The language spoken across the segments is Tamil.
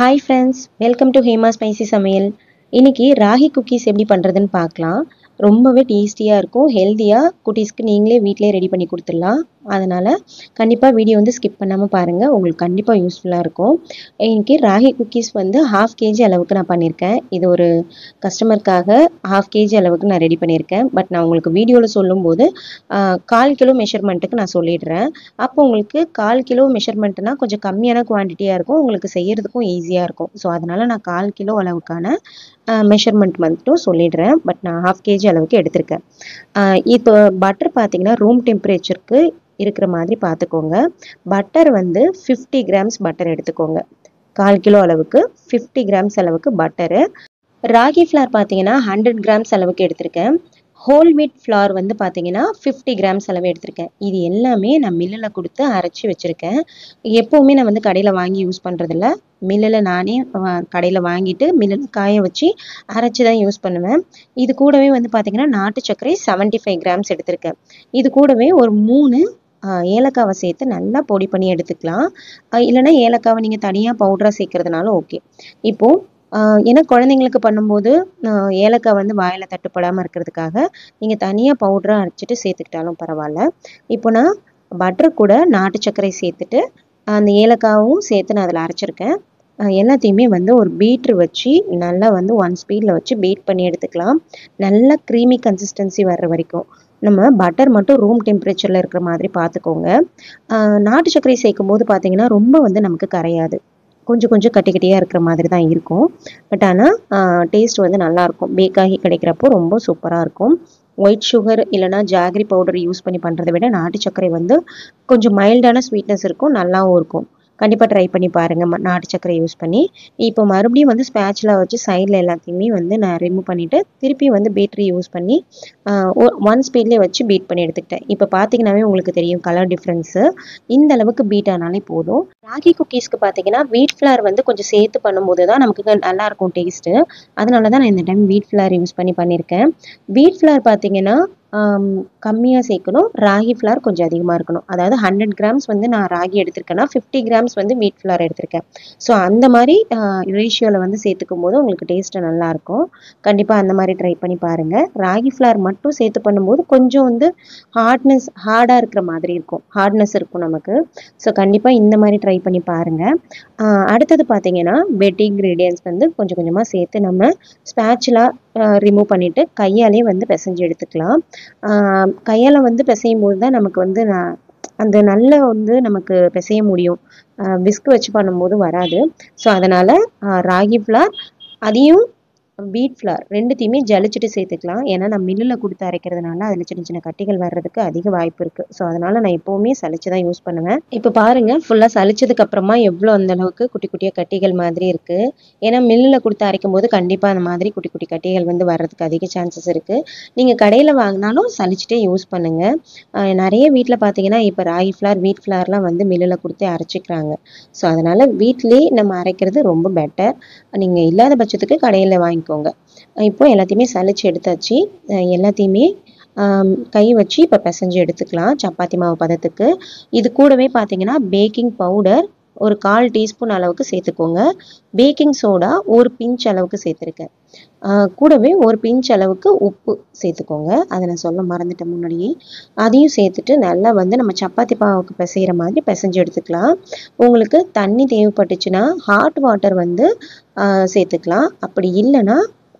Hi friends, welcome to Hema Spicy சமையல். இன்னைக்கு ராகி குக்கீஸ் எப்படி பண்ணுறதுன்னு பார்க்கலாம். ரொம்பவே டேஸ்டியாக இருக்கும், ஹெல்த்தியாக குட்டீஸ்க்கு நீங்களே வீட்டிலே ரெடி பண்ணி கொடுத்துடலாம். அதனால் கண்டிப்பாக வீடியோ வந்து ஸ்கிப் பண்ணாமல் பாருங்கள், உங்களுக்கு கண்டிப்பாக யூஸ்ஃபுல்லாக இருக்கும். இன்னைக்கு ராகி குக்கீஸ் வந்து 1/2 kg அளவுக்கு நான் பண்ணியிருக்கேன். இது ஒரு கஸ்டமருக்காக 1/2 kg அளவுக்கு நான் ரெடி பண்ணியிருக்கேன். பட் நான் உங்களுக்கு வீடியோவில் சொல்லும்போது 1/4 கிலோ மெஷர்மெண்ட்டுக்கு நான் சொல்லிடுறேன். அப்போ உங்களுக்கு 1/4 கிலோ மெஷர்மெண்ட்னா கொஞ்சம் கம்மியான குவான்டிட்டியாக இருக்கும், உங்களுக்கு செய்கிறதுக்கும் ஈஸியாக இருக்கும். ஸோ அதனால் நான் 1/4 கிலோ அளவுக்கான மெஷர்மெண்ட் மட்டும் சொல்லிடுறேன். பட் நான் 1/2 kg அளவுக்கு எடுத்திருக்கேன். இப்போ பட்டர் பார்த்தீங்கன்னா ரூம் டெம்பரேச்சருக்கு இருக்கிற மாதிரி பார்த்துக்கோங்க. பட்டர் வந்து 50 கிராம்ஸ் பட்டர் எடுத்துக்கோங்க. 1/4 கிலோ அளவுக்கு 50 கிராம்ஸ் அளவுக்கு பட்டரு. ராகி ஃப்ளார் பார்த்தீங்கன்னா 100 கிராம்ஸ் அளவுக்கு எடுத்திருக்கேன். ஹோல் வீட் ஃப்ளார் வந்து பார்த்தீங்கன்னா 50 கிராம்ஸ் அளவு எடுத்திருக்கேன். இது எல்லாமே நான் மில்லில் கொடுத்து அரைச்சி வச்சுருக்கேன். எப்போவுமே நான் வந்து கடையில் வாங்கி யூஸ் பண்ணுறதில்ல. மில்லில் நானே கடையில் வாங்கிட்டு மில்லில் காய வச்சு அரைச்சி தான் யூஸ் பண்ணுவேன். இது கூடவே வந்து பார்த்தீங்கன்னா நாட்டு சர்க்கரை 75 கிராம்ஸ் எடுத்திருக்கேன். இது கூடவே ஒரு 3 ஏலக்காவை சேர்த்து நல்லா பொடி பண்ணி எடுத்துக்கலாம். இல்லைன்னா ஏலக்காவை நீங்கள் தனியாக பவுடராக சேர்க்கறதுனால ஓகே. இப்போது ஏன்னா குழந்தைங்களுக்கு பண்ணும்போது ஏலக்காய் வந்து வாயில் தட்டுப்படாமல் இருக்கிறதுக்காக நீங்கள் தனியாக பவுடராக அரைச்சிட்டு சேர்த்துக்கிட்டாலும் பரவாயில்ல. இப்போ நான் பட்டர் கூட நாட்டு சர்க்கரை சேர்த்துட்டு அந்த ஏலக்காவும் சேர்த்து நான் அதில் அரைச்சிருக்கேன். எல்லாத்தையுமே வந்து ஒரு பீட்ரு வச்சு நல்லா வந்து 1 ஸ்பீடில் வச்சு பீட் பண்ணி எடுத்துக்கலாம். நல்லா க்ரீமி கன்சிஸ்டன்சி வர்ற வரைக்கும். நம்ம பட்டர் மட்டும் ரூம் டெம்பரேச்சரில் இருக்கிற மாதிரி பார்த்துக்கோங்க. நாட்டு சர்க்கரை சேர்க்கும் போது பார்த்தீங்கன்னா ரொம்ப வந்து நமக்கு கரையாது, கொஞ்சம் கொஞ்சம் கட்டி கட்டியாக இருக்கிற மாதிரி தான் இருக்கும். பட் ஆனால் டேஸ்ட் வந்து நல்லாயிருக்கும். பேக்காகி கிடைக்கிறப்போ ரொம்ப சூப்பராக இருக்கும். ஒயிட் சுகர் இல்லைனா ஜாகரி பவுடர் யூஸ் பண்ணி பண்ணுறதை விட நாட்டு சர்க்கரை வந்து கொஞ்சம் மைல்டான ஸ்வீட்னஸ் இருக்கும், நல்லாவும் இருக்கும். கண்டிப்பாக ட்ரை பண்ணி பாருங்கள் நாட்டு சர்க்கரை யூஸ் பண்ணி. இப்போ மறுபடியும் வந்து ஸ்பேட்சுலா வச்சு சைடில் எல்லாத்தையுமே வந்து நான் ரிமூவ் பண்ணிவிட்டு திருப்பி வந்து பீட்ரு யூஸ் பண்ணி 1 ஸ்பீட்லேயே வச்சு பீட் பண்ணி எடுத்துக்கிட்டேன். இப்போ பார்த்தீங்கன்னாவே உங்களுக்கு தெரியும் கலர் டிஃப்ரென்ஸு. இந்த அளவுக்கு பீட் ஆனாலே போதும். ராகி குக்கீஸ்க்கு பார்த்தீங்கன்னா வீட் ஃப்ளார் வந்து கொஞ்சம் சேர்த்து பண்ணும்போது தான் நமக்கு நல்லாயிருக்கும் டேஸ்ட்டு. அதனால தான் நான் இந்த டைம் வீட் ஃப்ளார் யூஸ் பண்ணியிருக்கேன். வீட் ஃப்ளார் பார்த்தீங்கன்னா கம்மியாக சேர்க்கணும், ராகி ஃப்ளார் கொஞ்சம் அதிகமாக இருக்கணும். அதாவது 100 கிராம்ஸ் வந்து நான் ராகி எடுத்திருக்கேன்னா 50 கிராம்ஸ் வந்து வீட் ஃப்ளார் எடுத்திருக்கேன். ஸோ அந்த மாதிரி ரேஷியோவில் வந்து சேர்த்துக்கும் போது உங்களுக்கு டேஸ்ட்டு நல்லாயிருக்கும். கண்டிப்பாக அந்த மாதிரி ட்ரை பண்ணி பாருங்கள். ராகி ஃப்ளார் மட்டும் சேர்த்து பண்ணும்போது கொஞ்சம் வந்து ஹார்டாக இருக்கிற மாதிரி இருக்கும், ஹார்ட்னஸ் இருக்கும் நமக்கு. ஸோ கண்டிப்பாக இந்த மாதிரி ட்ரை பண்ணி பாருங்கள். அடுத்தது பார்த்தீங்கன்னா வெட் இன்க்ரீடியன்ட்ஸ் வந்து கொஞ்சம் கொஞ்சமாக சேர்த்து நம்ம ஸ்பேட்சுலா ரிமூவ் பண்ணிவிட்டு கையாலே வந்து பிசைஞ்சு எடுத்துக்கலாம். கையால் வந்து பிசையும் போது தான் நமக்கு வந்து அந்த நல்ல வந்து நமக்கு பிசைய முடியும். விஸ்க் வச்சு பண்ணும்போது வராது. ஸோ அதனால் ராகி ஃப்ளார் அதையும் வீட் ஃப்ளார் ரெண்டுத்தையுமே ஜலிச்சுட்டு சேர்த்துக்கலாம். ஏன்னா நான் மில்லில் கொடுத்து அரைக்கிறதுனால அதில் சின்ன சின்ன கட்டிகள் வர்றதுக்கு அதிக வாய்ப்பு இருக்குது. ஸோ அதனால் நான் எப்போவுமே சலிச்சு தான் யூஸ் பண்ணுவேன். இப்போ பாருங்கள் ஃபுல்லாக சலிச்சதுக்கு அப்புறமா எவ்வளோ அந்தளவுக்கு குட்டி குட்டியாக கட்டிகள் மாதிரி இருக்குது. ஏன்னா மில்லில் கொடுத்து அரைக்கும் போது கண்டிப்பாக அந்த மாதிரி குட்டி குட்டி கட்டிகள் வந்து வர்றதுக்கு அதிக சான்சஸ் இருக்குது. நீங்கள் கடையில் வாங்கினாலும் சலிச்சுட்டே யூஸ் பண்ணுங்கள். நிறைய வீட்டில் பார்த்தீங்கன்னா இப்போ ராகி ஃப்ளார் வீட் ஃப்ளார்லாம் வந்து மில்லில் கொடுத்து அரைச்சிக்கிறாங்க. ஸோ அதனால் வீட்டிலே நம்ம அரைக்கிறது ரொம்ப பெட்டர். நீங்கள் இல்லாத பட்சத்துக்கு கடையில் வாங்கிக்கோங்க. இப்போ எல்லாத்தையுமே சலிச்சு எடுத்தாச்சு. எல்லாத்தையுமே கை வச்சு இப்போ பிசைஞ்சு எடுத்துக்கலாம் சப்பாத்தி மாவு பதத்துக்கு. இது கூடவே பார்த்தீங்கன்னா பேக்கிங் பவுடர் ஒரு 1/4 டீஸ்பூன் அளவுக்கு சேர்த்துக்கோங்க. பேக்கிங் சோடா ஒரு பிஞ்ச் அளவுக்கு சேர்த்துருக்கேன். கூடவே ஒரு பிஞ்ச் அளவுக்கு உப்பு சேர்த்துக்கோங்க. அதை நான் சொல்ல மறந்துட்டேன் முன்னாடியே. அதையும் சேர்த்துட்டு நல்லா வந்து நம்ம சப்பாத்தி மாவுக்கு பிசைகிற மாதிரி பிசைஞ்சு எடுத்துக்கலாம். உங்களுக்கு தண்ணி தேவைப்பட்டுச்சுன்னா ஹாட் வாட்டர் வந்து சேர்த்துக்கலாம். அப்படி இல்லைன்னா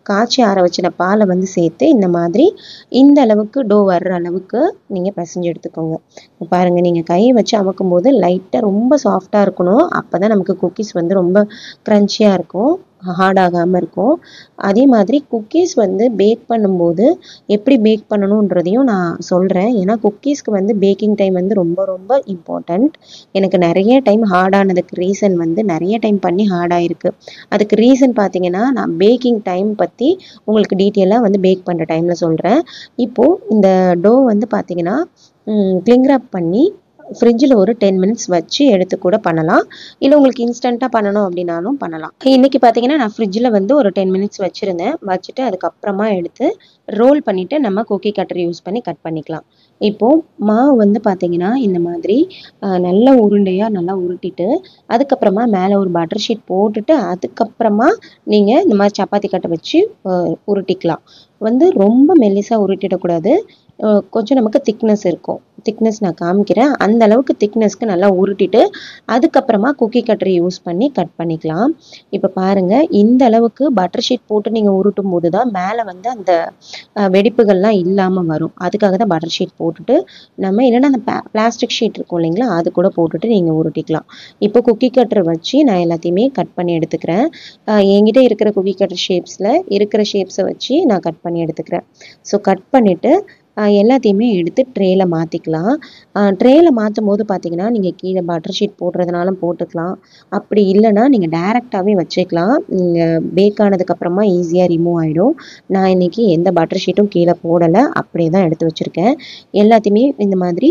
காய்ச்சி ஆற வச்சின பாலை வந்து சேர்த்து இந்த மாதிரி இந்த அளவுக்கு டோ வர்ற அளவுக்கு நீங்கள் பிசைஞ்சு எடுத்துக்கோங்க. பாருங்கள், நீங்கள் கையை வச்சு அமுக்கும் போது லைட்டாக ரொம்ப சாஃப்டாக இருக்கணும். அப்போ தான் நமக்கு குக்கீஸ் வந்து ரொம்ப க்ரன்ச்சியாக இருக்கும், ஹார்டாகாமல் இருக்கும். அதே மாதிரி குக்கீஸ் வந்து பேக் பண்ணும்போது எப்படி பேக் பண்ணணுன்றதையும் நான் சொல்கிறேன். ஏன்னா குக்கீஸ்க்கு வந்து பேக்கிங் டைம் வந்து ரொம்ப ரொம்ப இம்பார்ட்டண்ட். எனக்கு நிறைய டைம் ஹார்டானதுக்கு ரீசன் வந்து நிறைய டைம் பண்ணி ஹார்டாயிருக்கு. அதுக்கு ரீசன் பார்த்தீங்கன்னா நான் பேக்கிங் டைம் பற்றி உங்களுக்கு டீட்டெயிலாக வந்து பேக் பண்ணுற டைமில் சொல்கிறேன். இப்போது இந்த டோ வந்து பார்த்தீங்கன்னா கிளிங் ராப் பண்ணி ஃப்ரிட்ஜில் ஒரு 10 மினிட்ஸ் வச்சு எடுத்து கூட பண்ணலாம். இல்லை உங்களுக்கு இன்ஸ்டண்ட்டாக பண்ணணும் அப்படின்னாலும் பண்ணலாம். இன்றைக்கி பார்த்தீங்கன்னா நான் ஃப்ரிட்ஜில் வந்து ஒரு 10 மினிட்ஸ் வச்சுருந்தேன். வச்சுட்டு அதுக்கப்புறமா எடுத்து ரோல் பண்ணிவிட்டு நம்ம குக்கி கட்டர் யூஸ் பண்ணி கட் பண்ணிக்கலாம். இப்போது மாவு வந்து பார்த்தீங்கன்னா இந்த மாதிரி நல்ல உருண்டையாக நல்லா உருட்டிட்டு அதுக்கப்புறமா மேலே ஒரு பட்டர் ஷீட் போட்டுட்டு அதுக்கப்புறமா நீங்கள் இந்த மாதிரி சப்பாத்தி கட்டை வச்சு உருட்டிக்கலாம். வந்து ரொம்ப மெல்லிசாக உருட்டிடக்கூடாது. கொஞ்சம் நமக்கு திக்னஸ் இருக்கும். திக்னஸ் நான் காமிக்கிறேன். அந்த அளவுக்கு திக்னஸ்க்கு நல்லா உருட்டிட்டு அதுக்கப்புறமா குக்கி கட்டரை யூஸ் பண்ணி கட் பண்ணிக்கலாம். இப்போ பாருங்கள், இந்த அளவுக்கு பட்டர் ஷீட் போட்டு நீங்கள் உருட்டும் போது தான் மேலே வந்து அந்த வெடிப்புகள்லாம் இல்லாமல் வரும். அதுக்காக தான் பட்டர் ஷீட் போட்டுட்டு நம்ம இல்லைன்னா அந்த பிளாஸ்டிக் ஷீட் இருக்கும் இல்லைங்களா, அது கூட போட்டுட்டு நீங்கள் உருட்டிக்கலாம். இப்போ குக்கி கட்டரை வச்சு நான் எல்லாத்தையுமே கட் பண்ணி எடுத்துக்கிறேன். என்கிட்ட இருக்கிற குக்கி கட்டர் ஷேப்ஸில் இருக்கிற ஷேப்ஸை வச்சு நான் கட் பண்ணி எடுத்துக்கிறேன். ஸோ கட் பண்ணிவிட்டு எல்லாத்தையுமே எடுத்து ட்ரேயில் மாற்றிக்கலாம். ட்ரேயில் மாற்றும் போது பார்த்தீங்கன்னா நீங்கள் கீழே பட்டர் ஷீட் போடுறதுனாலும் போட்டுக்கலாம். அப்படி இல்லைன்னா நீங்கள் டைரெக்டாகவே வச்சுக்கலாம். நீங்கள் பேக் ஆனதுக்கப்புறமா ஈஸியாக ரிமூவ் ஆகிடும். நான் இன்றைக்கி எந்த பட்டர் ஷீட்டும் கீழே போடலை, அப்படியே தான் எடுத்து வச்சுருக்கேன். எல்லாத்தையுமே இந்த மாதிரி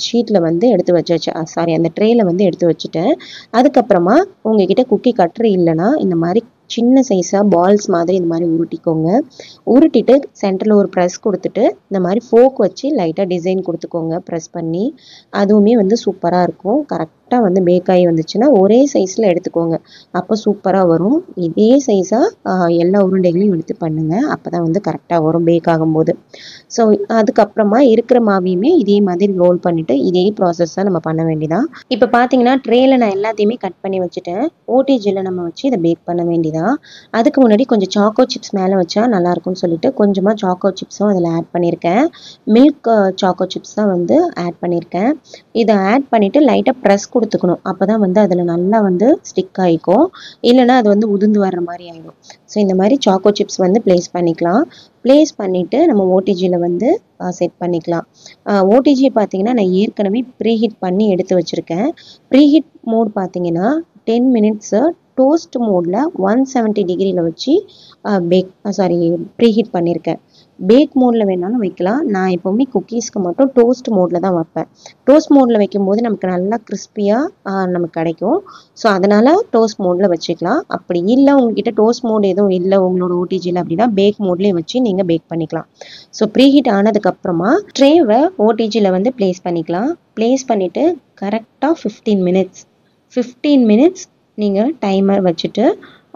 ஷீட்டில் வந்து எடுத்து வச்சாச்சு. அந்த ட்ரேயில் வந்து எடுத்து வச்சுட்டேன். அதுக்கப்புறமா உங்ககிட்ட குக்கி கட்டர் இல்லைன்னா இந்த மாதிரி சின்ன சைஸாக பால்ஸ் மாதிரி இந்த மாதிரி உருட்டிக்கோங்க. உருட்டிட்டு சென்டரில் ஒரு ப்ரெஸ் கொடுத்துட்டு இந்த மாதிரி ஃபோக் வச்சு லைட்டாக டிசைன் கொடுத்துக்கோங்க ப்ரெஸ் பண்ணி. அதுவுமே வந்து சூப்பராக இருக்கும். கரெக்டாக வந்து பேக் ஆகி வந்துச்சுன்னா ஒரே சைஸில் எடுத்துக்கோங்க, அப்போ சூப்பராக வரும். இதே சைஸாக எல்லா உருண்டைகளையும் எடுத்து பண்ணுங்கள், அப்போ தான் வந்து கரெக்டாக வரும் பேக் ஆகும்போது. ஸோ அதுக்கப்புறமா இருக்கிற மாவையுமே இதே மாதிரி ரோல் பண்ணிவிட்டு இதே ப்ராசஸ் தான் நம்ம பண்ண வேண்டியதான். இப்போ பார்த்தீங்கன்னா ட்ரேயில் நான் எல்லாத்தையுமே கட் பண்ணி வச்சுட்டேன். ஓடிஜியில் நம்ம வச்சு இதை பேக் பண்ண வேண்டியதான். அதுக்கு முன்னாடி கொஞ்சம் சாக்கோ சிப்ஸ் மேலே வச்சா நல்லாயிருக்கும்னு சொல்லிட்டு கொஞ்சமாக சாக்கோ சிப்ஸும் அதில் ஆட் பண்ணியிருக்கேன். மில்க் சாக்கோ சிப்ஸ் தான் வந்து ஆட் பண்ணியிருக்கேன். இதை ஆட் பண்ணிவிட்டு லைட்டாக ப்ரெஸ் கொடுத்துக்கணும். அப்போ தான் வந்து அதில் நல்லா வந்து ஸ்டிக் ஆகிக்கும். இல்லைன்னா அது வந்து உதிர்ந்து வர்ற மாதிரி ஆகிடும். ஸோ இந்த மாதிரி சாக்கோ சிப்ஸ் வந்து ப்ளேஸ் பண்ணிக்கலாம். ப்ளேஸ் பண்ணிவிட்டு நம்ம ஓடிஜியில் வந்து செட் பண்ணிக்கலாம். ஓடிஜி பார்த்தீங்கன்னா நான் ஏற்கனவே ப்ரீஹீட் பண்ணி எடுத்து வச்சுருக்கேன். ப்ரீஹீட் மோட் பார்த்தீங்கன்னா 10 மினிட்ஸு டோஸ்ட் மோடில் 170 டிகிரியில் வச்சு ப்ரீஹீட் பண்ணியிருக்கேன். பேக் மோடில் வேணாலும் வைக்கலாம். நான் எப்போவுமே குக்கீஸ்க்கு மட்டும் டோஸ்ட் மோடில் தான் வைப்பேன். டோஸ்ட் மோடில் வைக்கும்போது நமக்கு நல்லா கிறிஸ்பியாக நமக்கு கிடைக்கும். ஸோ அதனால் டோஸ்ட் மோடில் வச்சுக்கலாம். அப்படி இல்லை உங்ககிட்ட டோஸ்ட் மோட் எதுவும் இல்லை உங்களோட ஓடிஜியில் அப்படின்னா பேக் மோட்லேயே வச்சு நீங்கள் பேக் பண்ணிக்கலாம். ஸோ ப்ரீஹீட் ஆனதுக்கப்புறமா ட்ரேவை ஓடிஜியில் வந்து ப்ளேஸ் பண்ணிக்கலாம். ப்ளேஸ் பண்ணிவிட்டு கரெக்டாக 15 மினிட்ஸ் நீங்கள் டைமர் வச்சுட்டு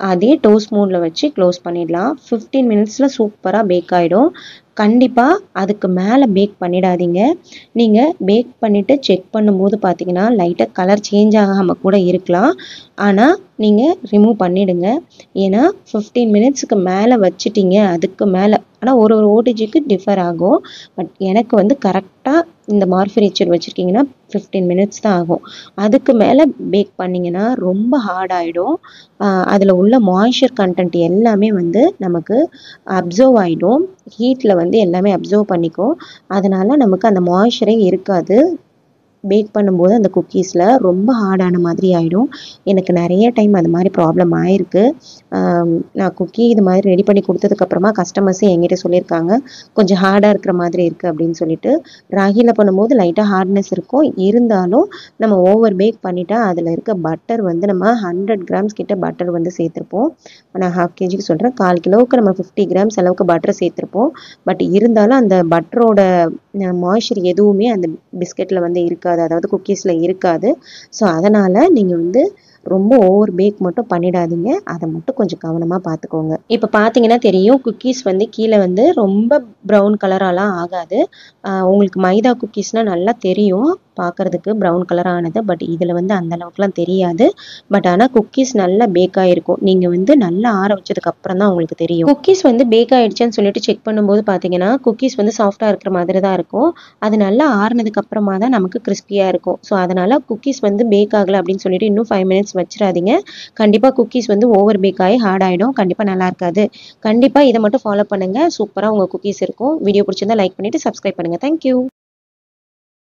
அதே டோஸ்ட் மோடில் வச்சு க்ளோஸ் பண்ணிடலாம். 15 மினிட்ஸில் சூப்பராக பேக் ஆகிடும். கண்டிப்பாக அதுக்கு மேலே பேக் பண்ணிடாதீங்க. நீங்கள் பேக் பண்ணிவிட்டு செக் பண்ணும்போது பார்த்தீங்கன்னா லைட்டாக கலர் சேஞ்ச் ஆகாமல் கூட இருக்கலாம். ஆனால் நீங்கள் ரிமூவ் பண்ணிவிடுங்க. ஏன்னா 15 மினிட்ஸுக்கு மேலே வச்சுட்டிங்க, அதுக்கு மேலே ஆனால் ஒரு ஓடிஜிக்கு டிஃபர் ஆகும். பட் எனக்கு வந்து கரெக்டாக இந்த மார்ஃபரிச்சர் வச்சுருக்கீங்கன்னா 15 மினிட்ஸ் தான் ஆகும். அதுக்கு மேலே பேக் பண்ணிங்கன்னா ரொம்ப ஹார்ட் ஆகிடும். அதில் உள்ள மாய்ஸ்சர் கண்டென்ட் எல்லாமே வந்து நமக்கு அப்சர்வ் ஆகிடும். ஹீட்டில் வந்து எல்லாமே அப்சர்வ் பண்ணிக்கும். அதனால் நமக்கு அந்த மாய்ஸ்சரே இருக்காது. பேக் பண்ணும்போது அந்த குக்கீஸில் ரொம்ப ஹார்டான மாதிரி ஆகிடும். எனக்கு நிறைய டைம் அது மாதிரி ப்ராப்ளம் ஆயிருக்கு. நான் குக்கி இது மாதிரி ரெடி பண்ணி கொடுத்ததுக்கப்புறமா கஸ்டமர்ஸே என்கிட்ட சொல்லியிருக்காங்க கொஞ்சம் ஹார்டாக இருக்கிற மாதிரி இருக்குது அப்படின்னு சொல்லிட்டு. ராகியில் பண்ணும்போது லைட்டாக ஹார்ட்னஸ் இருக்கும். இருந்தாலும் நம்ம ஓவர் பேக் பண்ணிட்டா அதில் இருக்க பட்டர் வந்து நம்ம 100 கிராம்ஸ் கிட்ட பட்டர் வந்து சேர்த்துருப்போம். நான் 1/2 kgக்கு சொல்கிறேன். 1/4 கிலோவுக்கு நம்ம 50 கிராம்ஸ் அளவுக்கு பட்டர் சேர்த்துருப்போம். பட் இருந்தாலும் அந்த பட்டரோட மாய்ஸ்சர் எதுவுமே அந்த பிஸ்கெட்டில் வந்து இருக்காது, அதாவது குக்கீஸில் இருக்காது. ஸோ அதனால் நீங்கள் வந்து ரொம்ப ஓவர் பேக் மட்டும் பண்ணிடாதீங்க. அதை மட்டும் கொஞ்சம் கவனமாக பார்த்துக்கோங்க. இப்போ பார்த்தீங்கன்னா தெரியும் குக்கீஸ் வந்து கீழே வந்து ரொம்ப ப்ரௌன் கலராலாம் ஆகாது. உங்களுக்கு மைதா குக்கீஸ்னால் நல்லா தெரியும் பார்க்குறதுக்கு ப்ரௌன் கலர் ஆனது. பட் இதில் வந்து அந்த அளவுக்குலாம் தெரியாது. பட் ஆனால் குக்கீஸ் நல்லா பேக் ஆகிருக்கும். நீங்கள் வந்து நல்லா ஆற வச்சதுக்கு அப்புறம் தான் உங்களுக்கு தெரியும். குக்கீஸ் வந்து பேக் ஆகிடுச்சுன்னு சொல்லிட்டு செக் பண்ணும்போது பார்த்தீங்கன்னா குக்கீஸ் வந்து சாஃப்டாக இருக்கிற மாதிரி தான் இருக்கும். அது நல்லா ஆறுனதுக்கு அப்புறமா தான் நமக்கு கிறிஸ்பியாக இருக்கும். ஸோ அதனால் குக்கீஸ் வந்து பேக் ஆகலை அப்படின்னு சொல்லிட்டு இன்னும் 5 மினிட்ஸ் வச்சிடாதீங்க. கண்டிப்பாக குக்கீஸ் வந்து ஓவர் பேக் ஆகி ஹார்ட் ஆகிடும். கண்டிப்பாக நல்லா இருக்காது. கண்டிப்பாக இதை மட்டும் ஃபாலோ பண்ணுங்கள். சூப்பராக உங்கள் குக்கீஸ் இருக்கும். வீடியோ பிடிச்சிருந்தா லைக் பண்ணிவிட்டு சப்ஸ்கிரைப் பண்ணுங்கள். தேங்க்யூ.